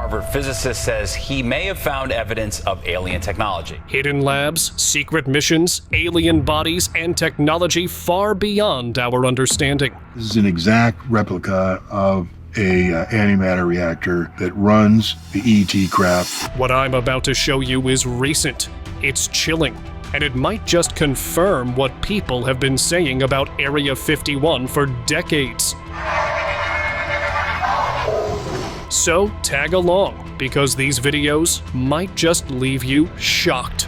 Harvard physicist says he may have found evidence of alien technology. Hidden labs, secret missions, alien bodies, and technology far beyond our understanding. This is an exact replica of a antimatter reactor that runs the ET craft. What I'm about to show you is recent. It's chilling, and it might just confirm what people have been saying about Area 51 for decades. So tag along, because these videos might just leave you shocked.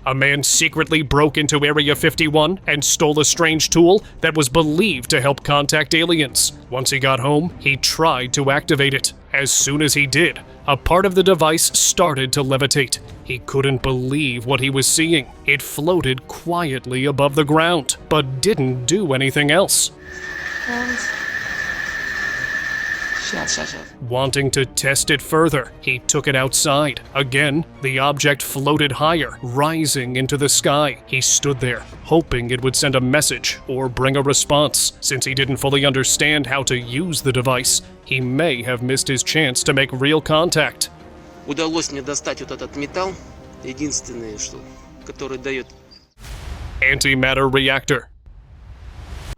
A man secretly broke into Area 51 and stole a strange tool that was believed to help contact aliens. Once he got home, he tried to activate it. As soon as he did, a part of the device started to levitate. He couldn't believe what he was seeing. It floated quietly above the ground, but didn't do anything else. Wanting to test it further, he took it outside. Again, the object floated higher, rising into the sky. He stood there, hoping it would send a message or bring a response. Since he didn't fully understand how to use the device, he may have missed his chance to make real contact. Удалось мне достать вот этот металл, единственное, который дает. Antimatter Reactor.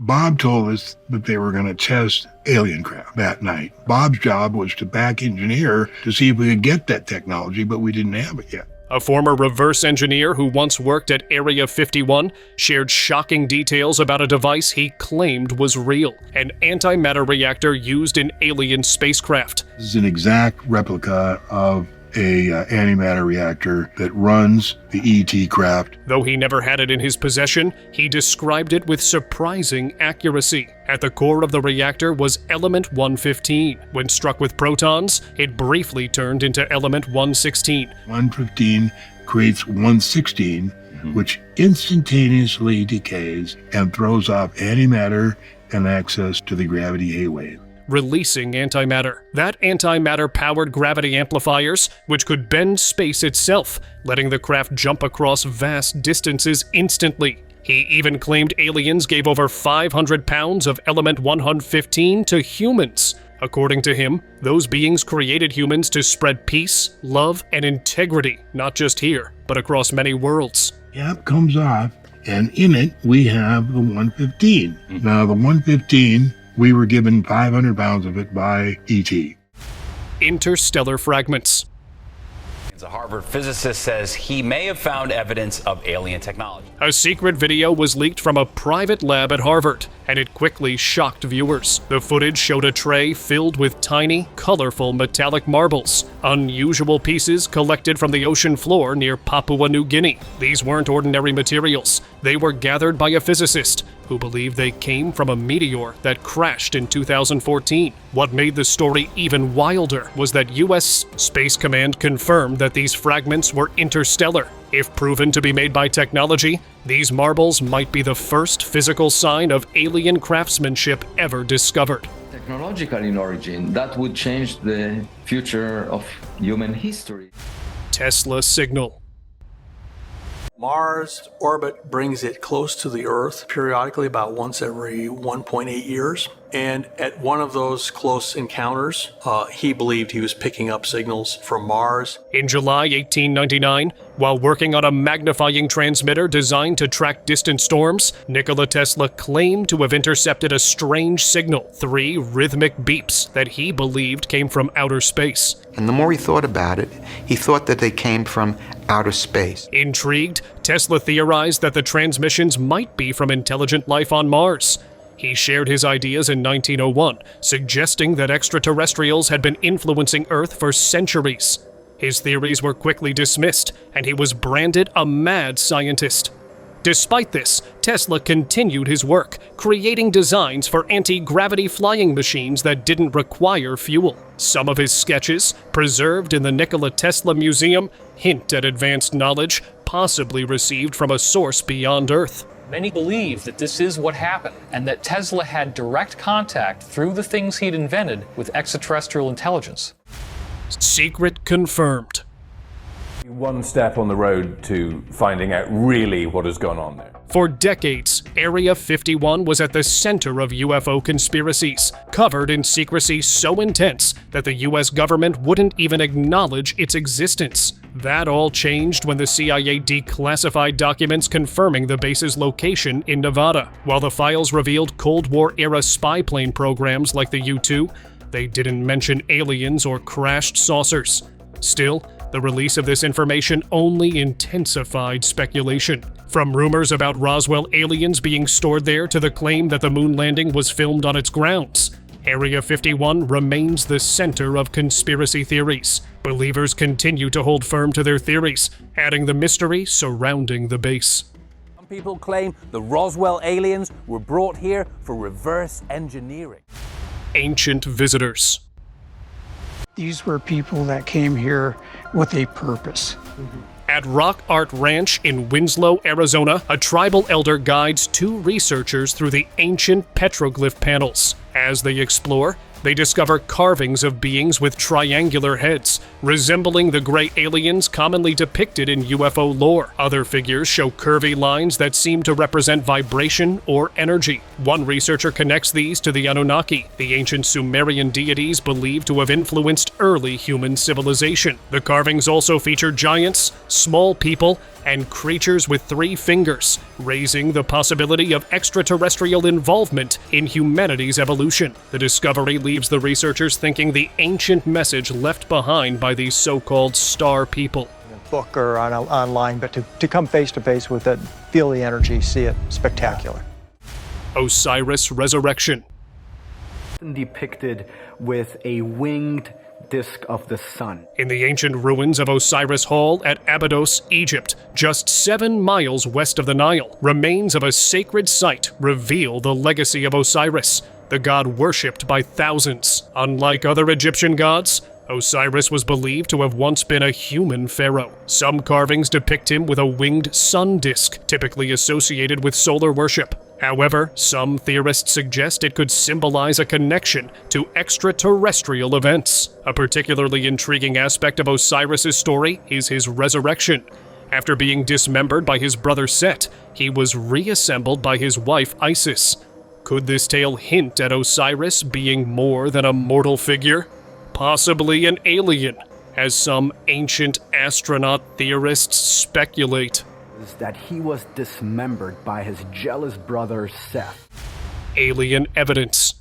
Bob told us that they were going to test alien craft that night. Bob's job was to back engineer to see if we could get that technology, but we didn't have it yet. A former reverse engineer who once worked at Area 51 shared shocking details about a device he claimed was real, an antimatter reactor used in alien spacecraft. This is an exact replica of a antimatter reactor that runs the ET craft. Though he never had it in his possession, he described it with surprising accuracy. At the core of the reactor was element 115. When struck with protons, it briefly turned into element 116. 115 creates 116, which instantaneously decays and throws off antimatter and access to the gravity A wave, releasing antimatter. That antimatter powered gravity amplifiers, which could bend space itself, letting the craft jump across vast distances instantly. He even claimed aliens gave over 500 pounds of element 115 to humans. According to him, those beings created humans to spread peace, love, and integrity, not just here, but across many worlds. Cap comes off, and in it we have the 115. Now the 115, we were given 500 pounds of it by ET. Interstellar fragments. A Harvard physicist says he may have found evidence of alien technology. A secret video was leaked from a private lab at Harvard, and it quickly shocked viewers. The footage showed a tray filled with tiny, colorful metallic marbles, unusual pieces collected from the ocean floor near Papua New Guinea. These weren't ordinary materials. They were gathered by a physicist who believed they came from a meteor that crashed in 2014. What made the story even wilder was that U.S. Space Command confirmed that these fragments were interstellar. If proven to be made by technology, these marbles might be the first physical sign of alien craftsmanship ever discovered. Technological in origin, that would change the future of human history. Tesla signal. Mars' orbit brings it close to the Earth periodically, about once every 1.8 years. And at one of those close encounters, he believed he was picking up signals from Mars. In July 1899, while working on a magnifying transmitter designed to track distant storms, Nikola Tesla claimed to have intercepted a strange signal, 3 rhythmic beeps that he believed came from outer space. And the more he thought about it, he thought that they came from outer space. Intrigued, Tesla theorized that the transmissions might be from intelligent life on Mars. He shared his ideas in 1901, suggesting that extraterrestrials had been influencing Earth for centuries. His theories were quickly dismissed, and he was branded a mad scientist. Despite this, Tesla continued his work, creating designs for anti-gravity flying machines that didn't require fuel. Some of his sketches, preserved in the Nikola Tesla Museum, hint at advanced knowledge possibly received from a source beyond Earth. Many believe that this is what happened, and that Tesla had direct contact through the things he'd invented with extraterrestrial intelligence. Secret confirmed. one step on the road to finding out really what has gone on there. For decades, Area 51 was at the center of UFO conspiracies, covered in secrecy so intense that the US government wouldn't even acknowledge its existence. That all changed when the CIA declassified documents confirming the base's location in Nevada. While the files revealed Cold War-era spy plane programs like the U-2, they didn't mention aliens or crashed saucers. Still, the release of this information only intensified speculation. From rumors about Roswell aliens being stored there to the claim that the moon landing was filmed on its grounds, Area 51 remains the center of conspiracy theories. Believers continue to hold firm to their theories, adding the mystery surrounding the base. Some people claim the Roswell aliens were brought here for reverse engineering. Ancient visitors. These were people that came here with a purpose. At Rock Art Ranch in Winslow, Arizona, a tribal elder guides two researchers through the ancient petroglyph panels. As they explore, they discover carvings of beings with triangular heads, resembling the gray aliens commonly depicted in UFO lore. Other figures show curvy lines that seem to represent vibration or energy. One researcher connects these to the Anunnaki, the ancient Sumerian deities believed to have influenced early human civilization. The carvings also feature giants, small people, and creatures with 3 fingers, raising the possibility of extraterrestrial involvement in humanity's evolution. The discovery leaves the researchers thinking the ancient message left behind by these so-called star people. Book or online, but to come face to face with it, feel the energy, see it, spectacular. Osiris Resurrection. Depicted with a winged disk of the sun. In the ancient ruins of Osiris Hall at Abydos, Egypt, just 7 miles west of the Nile, remains of a sacred site reveal the legacy of Osiris, the god worshipped by thousands. Unlike other Egyptian gods, Osiris was believed to have once been a human pharaoh. Some carvings depict him with a winged sun disk, typically associated with solar worship. However, some theorists suggest it could symbolize a connection to extraterrestrial events. A particularly intriguing aspect of Osiris's story is his resurrection. After being dismembered by his brother Set, he was reassembled by his wife Isis. Could this tale hint at Osiris being more than a mortal figure? Possibly an alien, as some ancient astronaut theorists speculate. That he was dismembered by his jealous brother Seth. Alien evidence.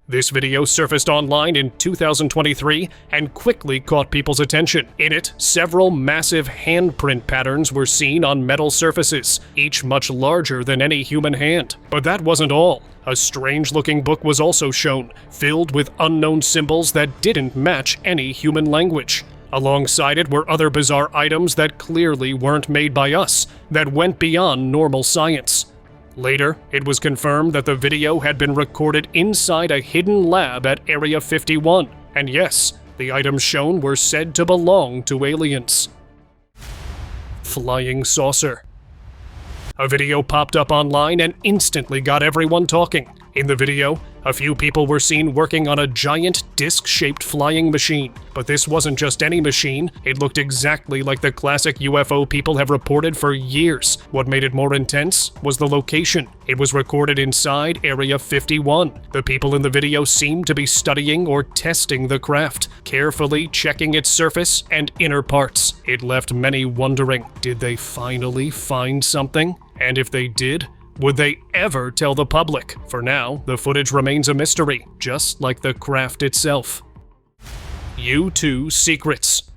This video surfaced online in 2023 and quickly caught people's attention. In it, several massive handprint patterns were seen on metal surfaces, each much larger than any human hand. But that wasn't all. A strange-looking book was also shown, filled with unknown symbols that didn't match any human language. Alongside it were other bizarre items that clearly weren't made by us, that went beyond normal science. Later, it was confirmed that the video had been recorded inside a hidden lab at Area 51, and yes, the items shown were said to belong to aliens. Flying saucer. A video popped up online and instantly got everyone talking. In the video, a few people were seen working on a giant disc-shaped flying machine. But this wasn't just any machine, it looked exactly like the classic UFO people have reported for years. What made it more intense was the location. It was recorded inside Area 51. The people in the video seemed to be studying or testing the craft, carefully checking its surface and inner parts. It left many wondering, did they finally find something? And if they did, would they ever tell the public? For now, the footage remains a mystery, just like the craft itself. U-2 secrets.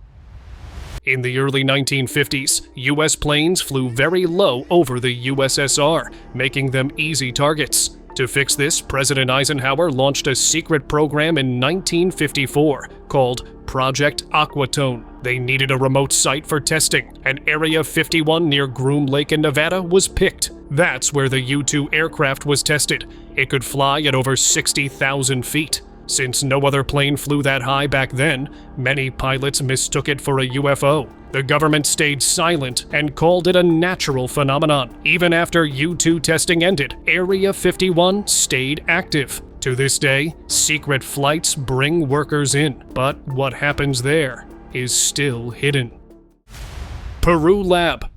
In the early 1950s, U.S. planes flew very low over the USSR, making them easy targets. To fix this, President Eisenhower launched a secret program in 1954 called Project Aquatone. They needed a remote site for testing, and Area 51 near Groom Lake in Nevada was picked. That's where the U-2 aircraft was tested. It could fly at over 60,000 feet. Since no other plane flew that high back then, many pilots mistook it for a UFO. The government stayed silent and called it a natural phenomenon. Even after U-2 testing ended, Area 51 stayed active. To this day, secret flights bring workers in, but what happens there is still hidden. Peru Lab.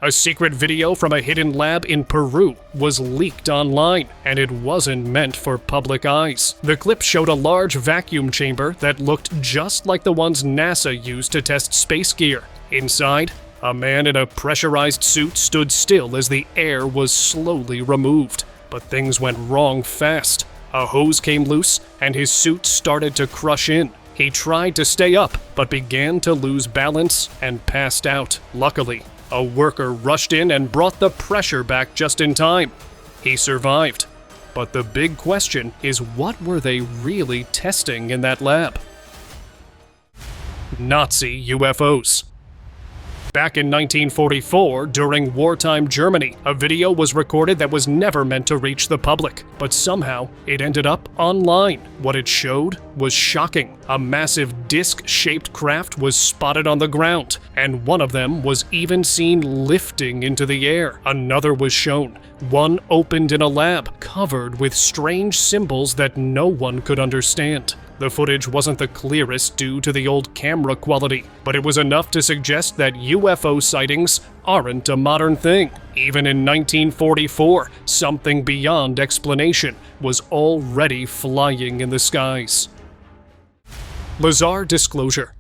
A secret video from a hidden lab in Peru was leaked online, and it wasn't meant for public eyes. The clip showed a large vacuum chamber that looked just like the ones NASA used to test space gear. Inside, a man in a pressurized suit stood still as the air was slowly removed. But things went wrong fast. A hose came loose, and his suit started to crush in. He tried to stay up, but began to lose balance and passed out. Luckily, a worker rushed in and brought the pressure back just in time. He survived. But the big question is, what were they really testing in that lab? Nazi UFOs. Back in 1944, during wartime Germany, a video was recorded that was never meant to reach the public, but somehow it ended up online. What it showed was shocking. A massive disc-shaped craft was spotted on the ground, and one of them was even seen lifting into the air. Another was shown. One opened in a lab, covered with strange symbols that no one could understand. The footage wasn't the clearest due to the old camera quality, but it was enough to suggest that UFO sightings aren't a modern thing. Even in 1944, something beyond explanation was already flying in the skies. Lizar Disclosure.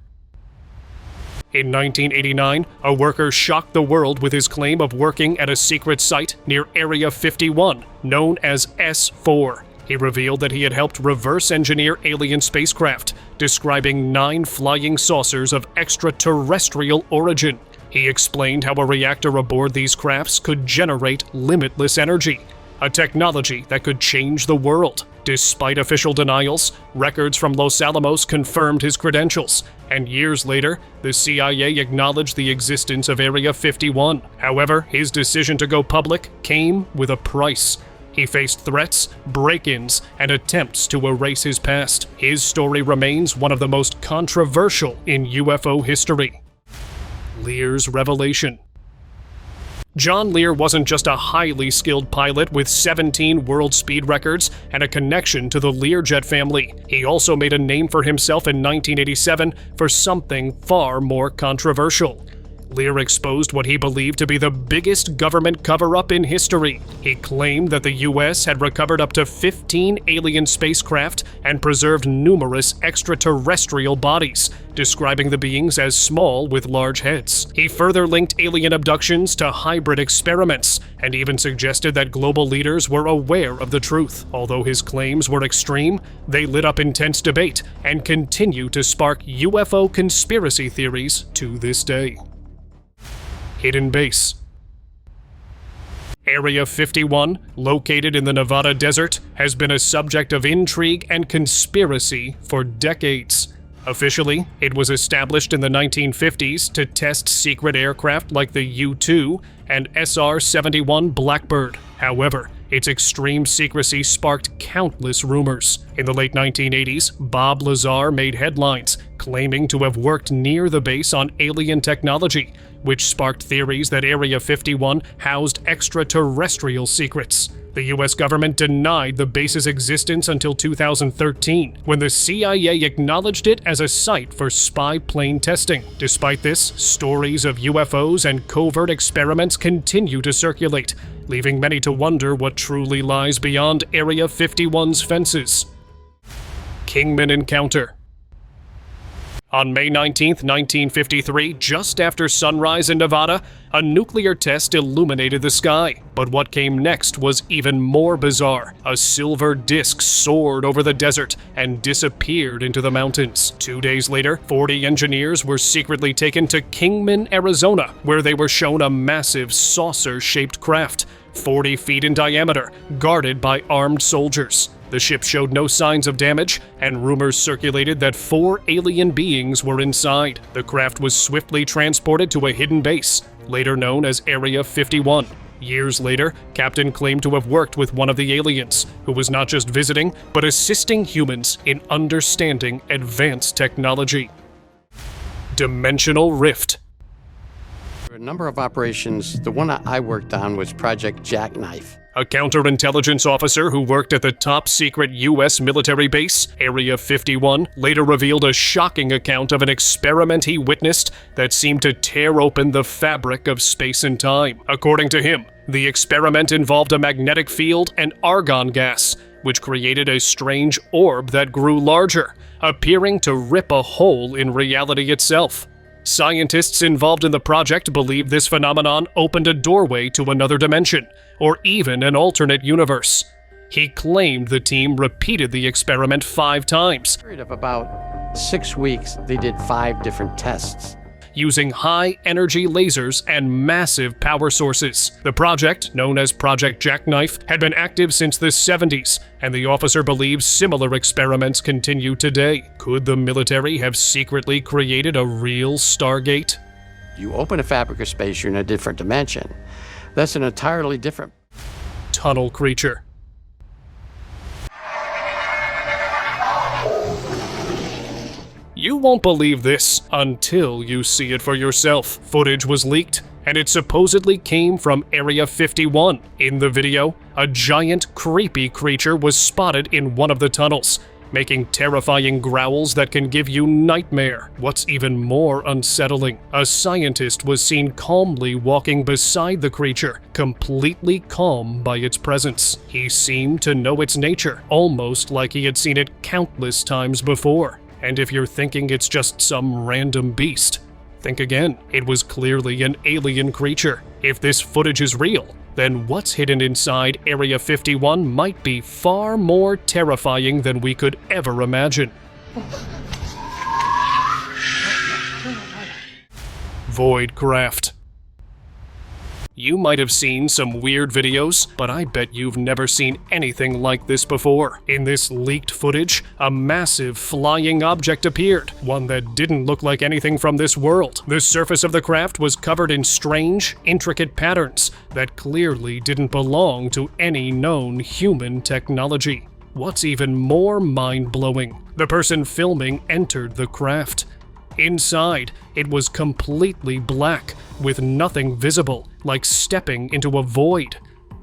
In 1989, a worker shocked the world with his claim of working at a secret site near Area 51, known as S4. He revealed that he had helped reverse engineer alien spacecraft, describing 9 flying saucers of extraterrestrial origin. He explained how a reactor aboard these crafts could generate limitless energy, a technology that could change the world. Despite official denials, records from Los Alamos confirmed his credentials, and years later, the CIA acknowledged the existence of Area 51. However, his decision to go public came with a price. He faced threats, break-ins, and attempts to erase his past. His story remains one of the most controversial in UFO history. Lears Revelation. John Lear wasn't just a highly skilled pilot with 17 world speed records and a connection to the Learjet family. He also made a name for himself in 1987 for something far more controversial. Lear exposed what he believed to be the biggest government cover-up in history. He claimed that the US had recovered up to 15 alien spacecraft and preserved numerous extraterrestrial bodies, describing the beings as small with large heads. He further linked alien abductions to hybrid experiments, and even suggested that global leaders were aware of the truth. Although his claims were extreme, they lit up intense debate and continue to spark UFO conspiracy theories to this day. Hidden Base. Area 51, located in the Nevada desert, has been a subject of intrigue and conspiracy for decades. Officially, it was established in the 1950s to test secret aircraft like the U-2 and SR-71 Blackbird. However, its extreme secrecy sparked countless rumors. In the late 1980s, Bob Lazar made headlines, claiming to have worked near the base on alien technology, which sparked theories that Area 51 housed extraterrestrial secrets. The US government denied the base's existence until 2013, when the CIA acknowledged it as a site for spy plane testing. Despite this, stories of UFOs and covert experiments continue to circulate, leaving many to wonder what truly lies beyond Area 51's fences. Kingman Encounter. On May 19, 1953, just after sunrise in Nevada, a nuclear test illuminated the sky. But what came next was even more bizarre. A silver disk soared over the desert and disappeared into the mountains. 2 days later, 40 engineers were secretly taken to Kingman, Arizona, where they were shown a massive saucer-shaped craft, 40 feet in diameter, guarded by armed soldiers. The ship showed no signs of damage, and rumors circulated that 4 alien beings were inside. The craft was swiftly transported to a hidden base, later known as Area 51. Years later, Captain claimed to have worked with one of the aliens, who was not just visiting, but assisting humans in understanding advanced technology. Dimensional Rift. A number of operations. The one I worked on was Project Jackknife. A counterintelligence officer who worked at the top-secret U.S. military base, Area 51, later revealed a shocking account of an experiment he witnessed that seemed to tear open the fabric of space and time. According to him, the experiment involved a magnetic field and argon gas, which created a strange orb that grew larger, appearing to rip a hole in reality itself. Scientists involved in the project believe this phenomenon opened a doorway to another dimension, or even an alternate universe. He claimed the team repeated the experiment 5 times. In a period of about 6 weeks, they did 5 different tests. Using high-energy lasers and massive power sources. The project, known as Project Jackknife, had been active since the 70s, and the officer believes similar experiments continue today. Could the military have secretly created a real Stargate? You open a fabric of space, you're in a different dimension. That's an entirely different tunnel creature. You won't believe this until you see it for yourself. Footage was leaked, and it supposedly came from Area 51. In the video, a giant, creepy creature was spotted in one of the tunnels, making terrifying growls that can give you nightmare. What's even more unsettling, a scientist was seen calmly walking beside the creature, completely calm by its presence. He seemed to know its nature, almost like he had seen it countless times before. And if you're thinking it's just some random beast, think again. It was clearly an alien creature. If this footage is real, then what's hidden inside Area 51 might be far more terrifying than we could ever imagine. Voidcraft. You might have seen some weird videos, but I bet you've never seen anything like this before. In this leaked footage, a massive flying object appeared, one that didn't look like anything from this world. The surface of the craft was covered in strange, intricate patterns that clearly didn't belong to any known human technology. What's even more mind-blowing, the person filming entered the craft. Inside, it was completely black, with nothing visible, like stepping into a void.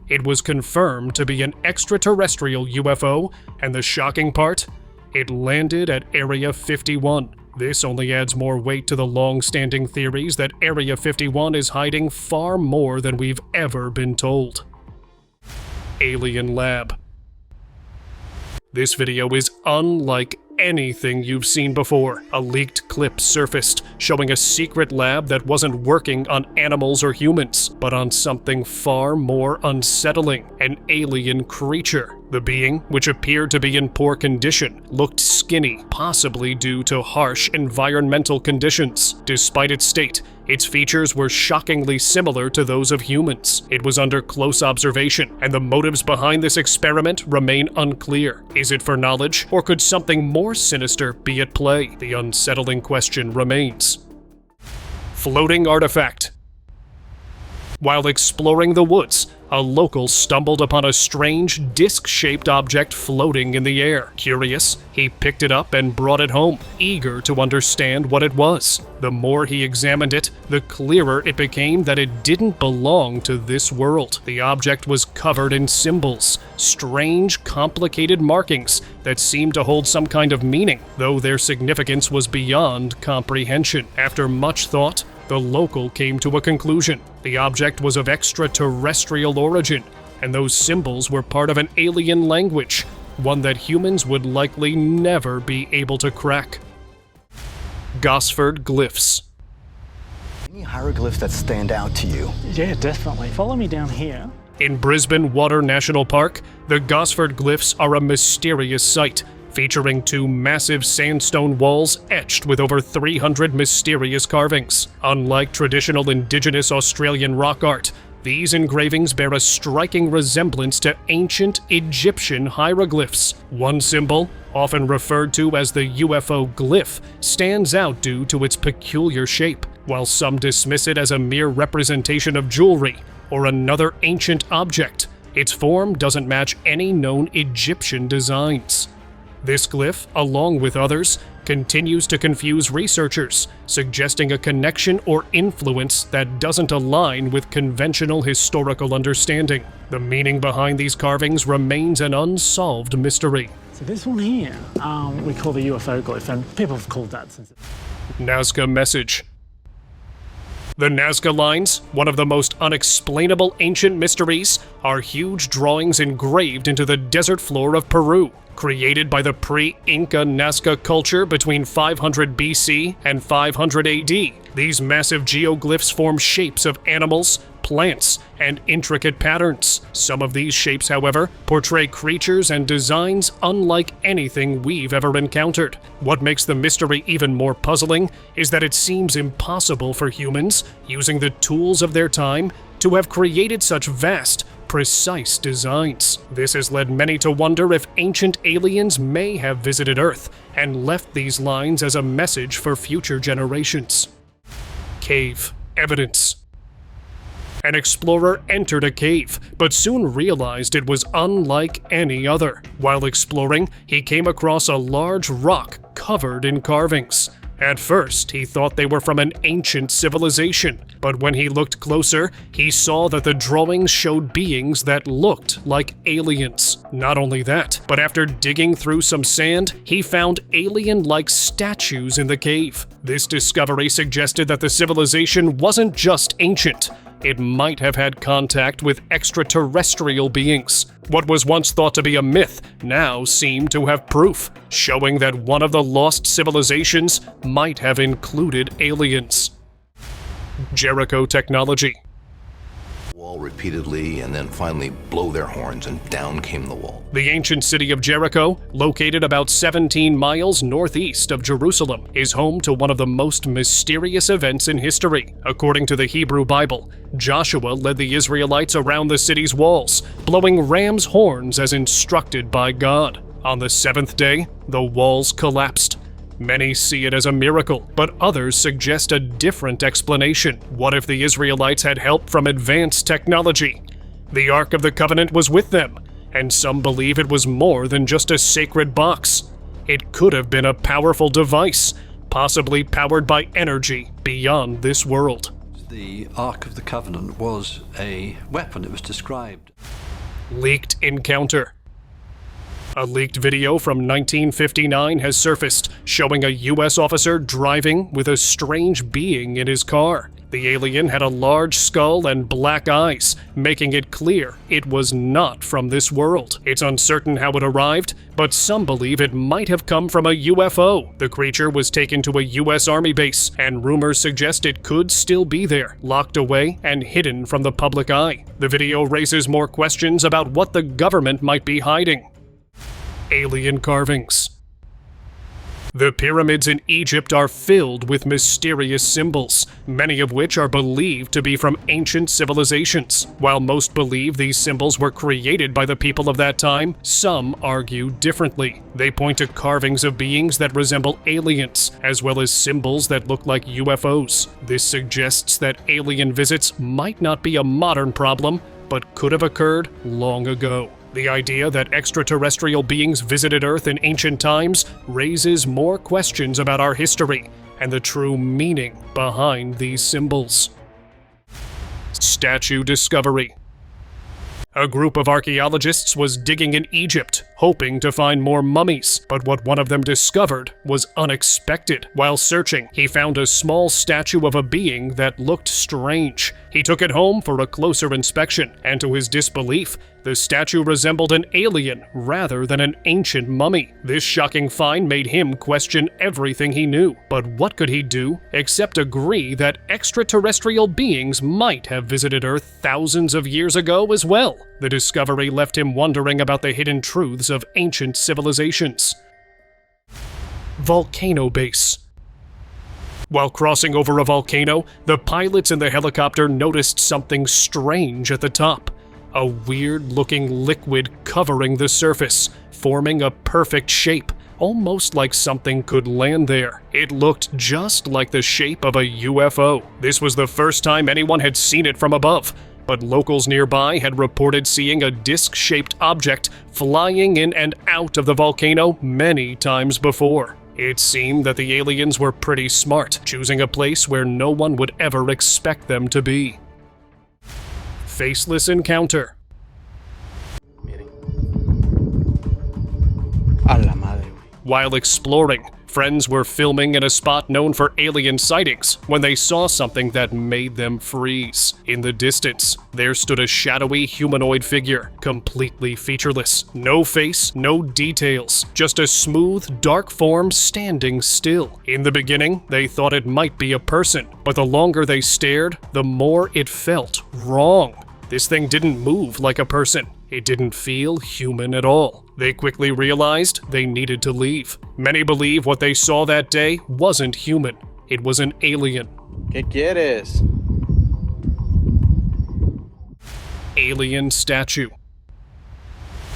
It was confirmed to be an extraterrestrial UFO, and the shocking part? It landed at Area 51. This only adds more weight to the long-standing theories that Area 51 is hiding far more than we've ever been told. Alien Lab. This video is unlike anything you've seen before. A leaked clip surfaced, showing a secret lab that wasn't working on animals or humans, but on something far more unsettling, an alien creature. The being, which appeared to be in poor condition, looked skinny, possibly due to harsh environmental conditions. Despite its state, its features were shockingly similar to those of humans. It was under close observation, and the motives behind this experiment remain unclear. Is it for knowledge, or could something more sinister be at play? The unsettling question remains. Floating artifact. While exploring the woods, a local stumbled upon a strange, disc-shaped object floating in the air. Curious, he picked it up and brought it home, eager to understand what it was. The more he examined it, the clearer it became that it didn't belong to this world. The object was covered in symbols, strange, complicated markings that seemed to hold some kind of meaning, though their significance was beyond comprehension. After much thought, the local came to a conclusion. The object was of extraterrestrial origin, and those symbols were part of an alien language, one that humans would likely never be able to crack. Gossford glyphs. Any hieroglyphs that stand out to you? Yeah, definitely. Follow me down here. In Brisbane Water National Park, the Gossford glyphs are a mysterious sight, featuring 2 massive sandstone walls etched with over 300 mysterious carvings. Unlike traditional indigenous Australian rock art, these engravings bear a striking resemblance to ancient Egyptian hieroglyphs. One symbol, often referred to as the UFO glyph, stands out due to its peculiar shape, while some dismiss it as a mere representation of jewelry or another ancient object. Its form doesn't match any known Egyptian designs. This glyph, along with others, continues to confuse researchers, suggesting a connection or influence that doesn't align with conventional historical understanding. The meaning behind these carvings remains an unsolved mystery. So this one here, we call the UFO glyph, and people have called that since... Nazca message. The Nazca lines, one of the most unexplainable ancient mysteries, are huge drawings engraved into the desert floor of Peru, created by the pre-Inca Nazca culture between 500 BC and 500 AD. These massive geoglyphs form shapes of animals, plants, and intricate patterns. Some of these shapes, however, portray creatures and designs unlike anything we've ever encountered. What makes the mystery even more puzzling is that it seems impossible for humans, using the tools of their time, to have created such vast, precise designs. This has led many to wonder if ancient aliens may have visited Earth and left these lines as a message for future generations. Cave evidence. An explorer entered a cave, but soon realized it was unlike any other. While exploring, he came across a large rock covered in carvings. At first, he thought they were from an ancient civilization, but when he looked closer, he saw that the drawings showed beings that looked like aliens. Not only that, but after digging through some sand, he found alien-like statues in the cave. This discovery suggested that the civilization wasn't just ancient. It might have had contact with extraterrestrial beings. What was once thought to be a myth now seemed to have proof, showing that one of the lost civilizations might have included aliens. Jericho technology. Wall repeatedly and then finally blow their horns and down came the wall. The ancient city of Jericho, located about 17 miles northeast of Jerusalem, is home to one of the most mysterious events in history. According to the Hebrew Bible, Joshua led the Israelites around the city's walls, blowing ram's horns as instructed by God. On the seventh day, the walls collapsed. Many see it as a miracle, but others suggest a different explanation. What if the Israelites had help from advanced technology? The Ark of the Covenant was with them, and some believe it was more than just a sacred box. It could have been a powerful device, possibly powered by energy beyond this world. The Ark of the Covenant was a weapon, it was described. Leaked encounter. A leaked video from 1959 has surfaced, showing a U.S. officer driving with a strange being in his car. The alien had a large skull and black eyes, making it clear it was not from this world. It's uncertain how it arrived, but some believe it might have come from a UFO. The creature was taken to a U.S. Army base, and rumors suggest it could still be there, locked away and hidden from the public eye. The video raises more questions about what the government might be hiding. Alien carvings. The pyramids in Egypt are filled with mysterious symbols, many of which are believed to be from ancient civilizations. While most believe these symbols were created by the people of that time, some argue differently. They point to carvings of beings that resemble aliens, as well as symbols that look like UFOs. This suggests that alien visits might not be a modern problem, but could have occurred long ago. The idea that extraterrestrial beings visited Earth in ancient times raises more questions about our history and the true meaning behind these symbols. Statue discovery. A group of archaeologists was digging in Egypt, hoping to find more mummies, but what one of them discovered was unexpected. While searching, he found a small statue of a being that looked strange. He took it home for a closer inspection, and to his disbelief, the statue resembled an alien rather than an ancient mummy. This shocking find made him question everything he knew. But what could he do except agree that extraterrestrial beings might have visited Earth thousands of years ago as well? The discovery left him wondering about the hidden truths of ancient civilizations. Volcano Base. While crossing over a volcano, the pilots in the helicopter noticed something strange at the top. A weird-looking liquid covering the surface, forming a perfect shape, almost like something could land there. It looked just like the shape of a UFO. This was the first time anyone had seen it from above, but locals nearby had reported seeing a disc-shaped object flying in and out of the volcano many times before. It seemed that the aliens were pretty smart, choosing a place where no one would ever expect them to be. Faceless Encounter. While exploring, friends were filming in a spot known for alien sightings when they saw something that made them freeze. In the distance, there stood a shadowy humanoid figure, completely featureless. No face, no details, just a smooth, dark form standing still. In the beginning, they thought it might be a person, but the longer they stared, the more it felt wrong. This thing didn't move like a person. It didn't feel human at all. They quickly realized they needed to leave. Many believe what they saw that day wasn't human. It was an alien. ¿Qué quieres? Alien statue.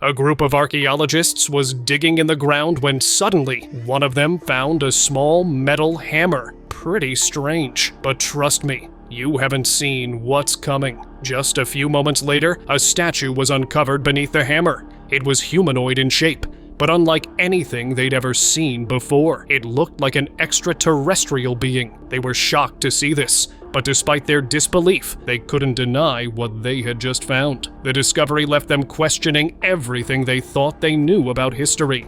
A group of archaeologists was digging in the ground when suddenly one of them found a small metal hammer. Pretty strange, but trust me, you haven't seen what's coming. Just a few moments later, a statue was uncovered beneath the hammer. It was humanoid in shape, but unlike anything they'd ever seen before. It looked like an extraterrestrial being. They were shocked to see this, but despite their disbelief, they couldn't deny what they had just found. The discovery left them questioning everything they thought they knew about history.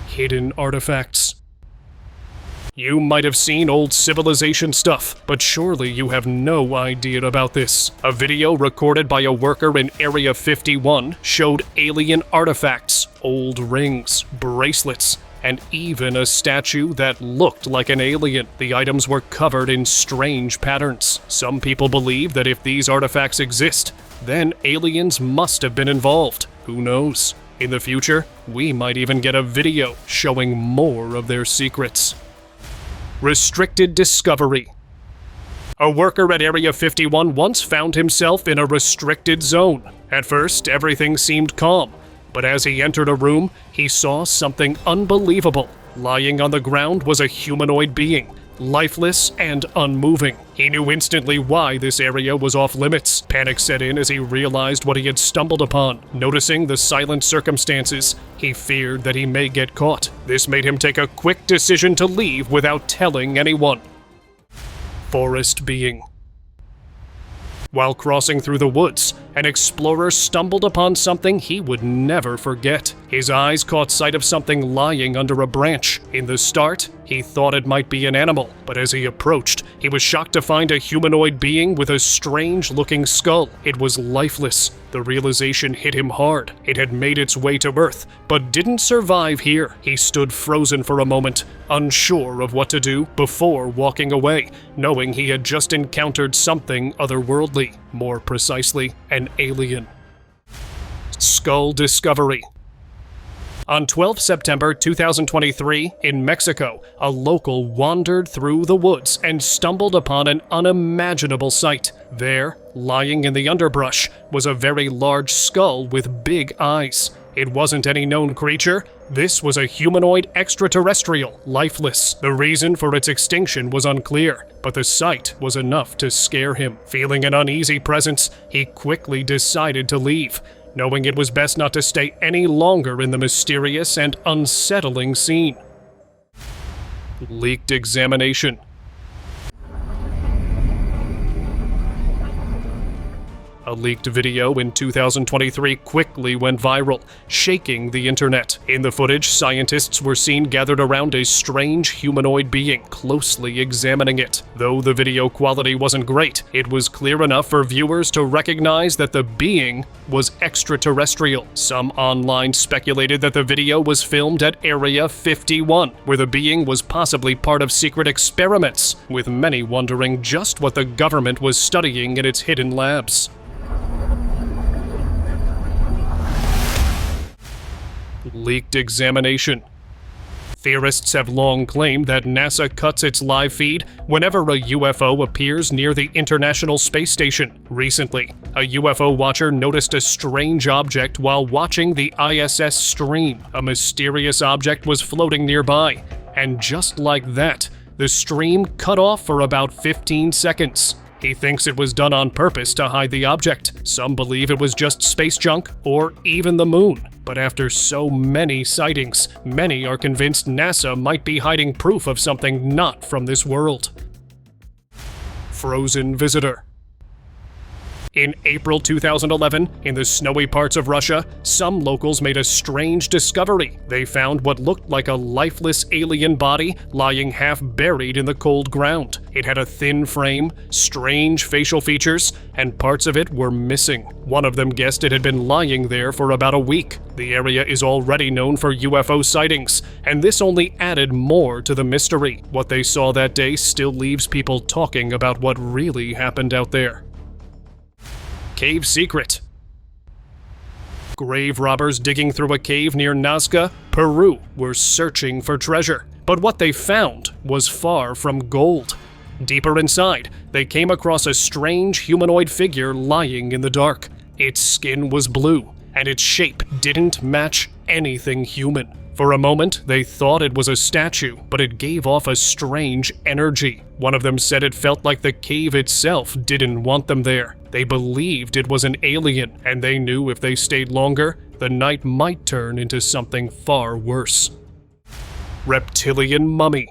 Hidden artifacts. You might have seen old civilization stuff, but surely you have no idea about this. A video recorded by a worker in Area 51 showed alien artifacts, old rings, bracelets, and even a statue that looked like an alien. The items were covered in strange patterns. Some people believe that if these artifacts exist, then aliens must have been involved. Who knows? In the future, we might even get a video showing more of their secrets. Restricted discovery. A worker at Area 51 once found himself in a restricted zone. At first, everything seemed calm, but as he entered a room, he saw something unbelievable. Lying on the ground was a humanoid being, lifeless and unmoving. He knew instantly why this area was off limits. Panic set in as he realized what he had stumbled upon. Noticing the silent circumstances, he feared that he may get caught. This made him take a quick decision to leave without telling anyone. Forest being. While crossing through the woods, an explorer stumbled upon something he would never forget. His eyes caught sight of something lying under a branch. In the start, he thought it might be an animal, but as he approached, he was shocked to find a humanoid being with a strange-looking skull. It was lifeless. The realization hit him hard. It had made its way to Earth, but didn't survive here. He stood frozen for a moment, unsure of what to do, before walking away, knowing he had just encountered something otherworldly. More precisely, an alien. Skull discovery. On 12 September 2023, in Mexico, a local wandered through the woods and stumbled upon an unimaginable sight. There, lying in the underbrush, was a very large skull with big eyes. It wasn't any known creature. This was a humanoid extraterrestrial, lifeless. The reason for its extinction was unclear, but the sight was enough to scare him. Feeling an uneasy presence, he quickly decided to leave, knowing it was best not to stay any longer in the mysterious and unsettling scene. Leaked examination. A leaked video in 2023 quickly went viral, shaking the internet. In the footage, scientists were seen gathered around a strange humanoid being, closely examining it. Though the video quality wasn't great, it was clear enough for viewers to recognize that the being was extraterrestrial. Some online speculated that the video was filmed at Area 51, where the being was possibly part of secret experiments, with many wondering just what the government was studying in its hidden labs. Leaked examination. Theorists have long claimed that NASA cuts its live feed whenever a UFO appears near the International Space Station. Recently, a UFO watcher noticed a strange object while watching the ISS stream. A mysterious object was floating nearby, and just like that, the stream cut off for about 15 seconds. He thinks it was done on purpose to hide the object. Some believe it was just space junk or even the moon. But after so many sightings, many are convinced NASA might be hiding proof of something not from this world. Frozen visitor. In April 2011, in the snowy parts of Russia, some locals made a strange discovery. They found what looked like a lifeless alien body lying half buried in the cold ground. It had a thin frame, strange facial features, and parts of it were missing. One of them guessed it had been lying there for about a week. The area is already known for UFO sightings, and this only added more to the mystery. What they saw that day still leaves people talking about what really happened out there. Cave secret. Grave robbers digging through a cave near Nazca, Peru, were searching for treasure. But what they found was far from gold. Deeper inside, they came across a strange humanoid figure lying in the dark. Its skin was blue, and its shape didn't match anything human. For a moment, they thought it was a statue, but it gave off a strange energy. One of them said it felt like the cave itself didn't want them there. They believed it was an alien, and they knew if they stayed longer, the night might turn into something far worse. Reptilian Mummy.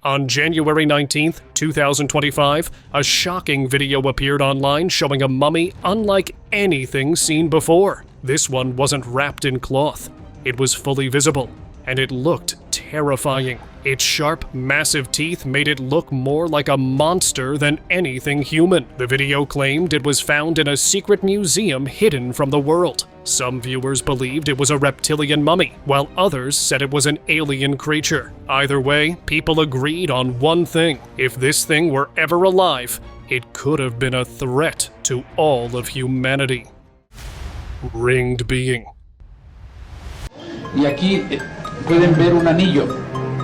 On January 19th, 2025, a shocking video appeared online showing a mummy unlike anything seen before. This one wasn't wrapped in cloth. It was fully visible, and it looked terrifying. Its sharp, massive teeth made it look more like a monster than anything human. The video claimed it was found in a secret museum hidden from the world. Some viewers believed it was a reptilian mummy, while others said it was an alien creature. Either way, people agreed on one thing. If this thing were ever alive, it could have been a threat to all of humanity. Ringed being. Y aquí pueden ver un anillo.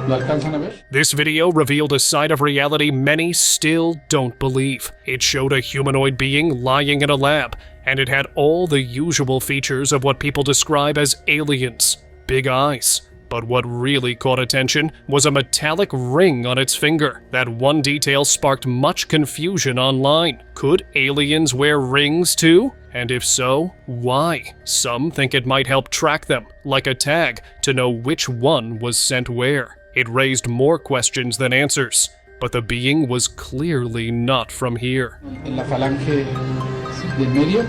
¿Lo alcanzan a ver? This video revealed a side of reality many still don't believe. It showed a humanoid being lying in a lab, and it had all the usual features of what people describe as aliens. Big eyes. But what really caught attention was a metallic ring on its finger. That one detail sparked much confusion online. Could aliens wear rings too? And if so, why? Some think it might help track them, like a tag, to know which one was sent where. It raised more questions than answers, but the being was clearly not from here. En la falange del medio.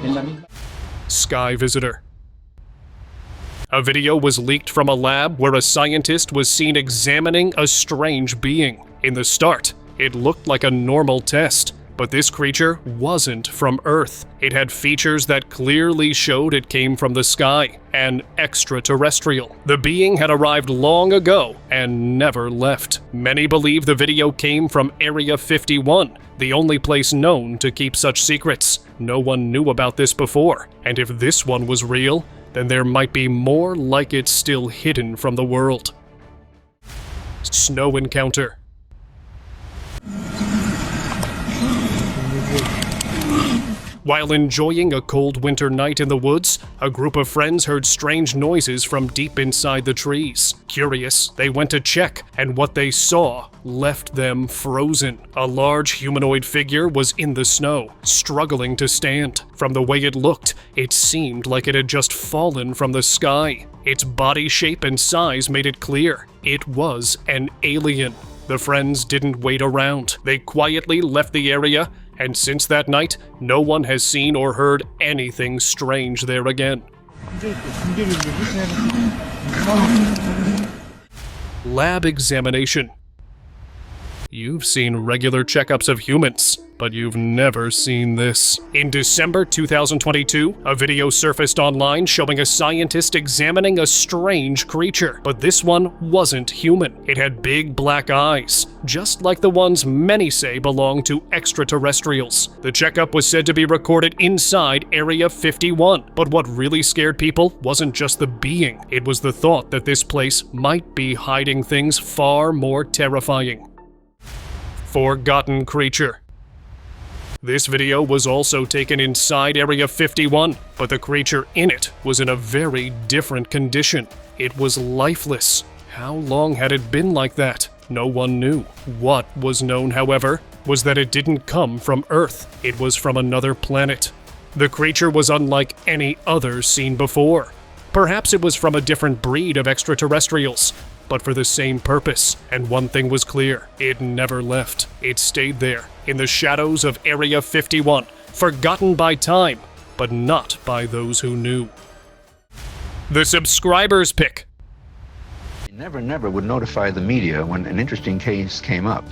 En la misma. Sky visitor. A video was leaked from a lab where a scientist was seen examining a strange being. In the start, it looked like a normal test, but this creature wasn't from Earth. It had features that clearly showed it came from the sky, an extraterrestrial. The being had arrived long ago and never left. Many believe the video came from Area 51, the only place known to keep such secrets. No one knew about this before, and if this one was real, then there might be more like it still hidden from the world. Snow encounter. While enjoying a cold winter night in the woods, a group of friends heard strange noises from deep inside the trees. Curious, they went to check, and what they saw left them frozen. A large humanoid figure was in the snow, struggling to stand. From the way it looked, it seemed like it had just fallen from the sky. Its body shape and size made it clear. It was an alien. The friends didn't wait around. They quietly left the area, and since that night, no one has seen or heard anything strange there again. Lab examination. You've seen regular checkups of humans, but you've never seen this. In December 2022, a video surfaced online showing a scientist examining a strange creature, but this one wasn't human. It had big black eyes, just like the ones many say belong to extraterrestrials. The checkup was said to be recorded inside Area 51, but what really scared people wasn't just the being, it was the thought that this place might be hiding things far more terrifying. Forgotten creature. This video was also taken inside Area 51, but the creature in it was in a very different condition. It was lifeless. How long had it been like that? No one knew. What was known, however, was that it didn't come from Earth. It was from another planet. The creature was unlike any other seen before. Perhaps it was from a different breed of extraterrestrials, but for the same purpose. And one thing was clear, it never left. It stayed there, in the shadows of Area 51, forgotten by time, but not by those who knew. The subscribers pick. Never would notify the media when an interesting case came up.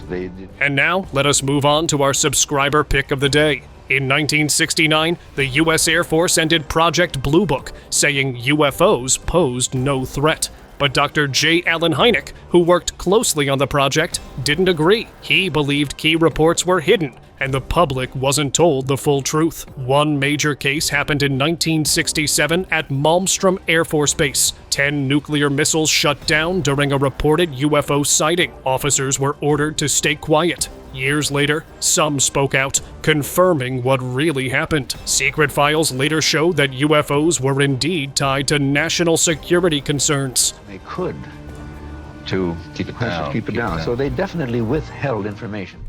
And now, let us move on to our subscriber pick of the day. In 1969, the U.S. Air Force ended Project Blue Book, saying UFOs posed no threat. But Dr. J. Allen Hynek, who worked closely on the project, didn't agree. He believed key reports were hidden, and the public wasn't told the full truth. One major case happened in 1967 at Malmstrom Air Force Base. 10 nuclear missiles shut down during a reported UFO sighting. Officers were ordered to stay quiet. Years later, some spoke out, confirming what really happened. Secret files later showed that UFOs were indeed tied to national security concerns. They could, to keep it down. So they definitely withheld information.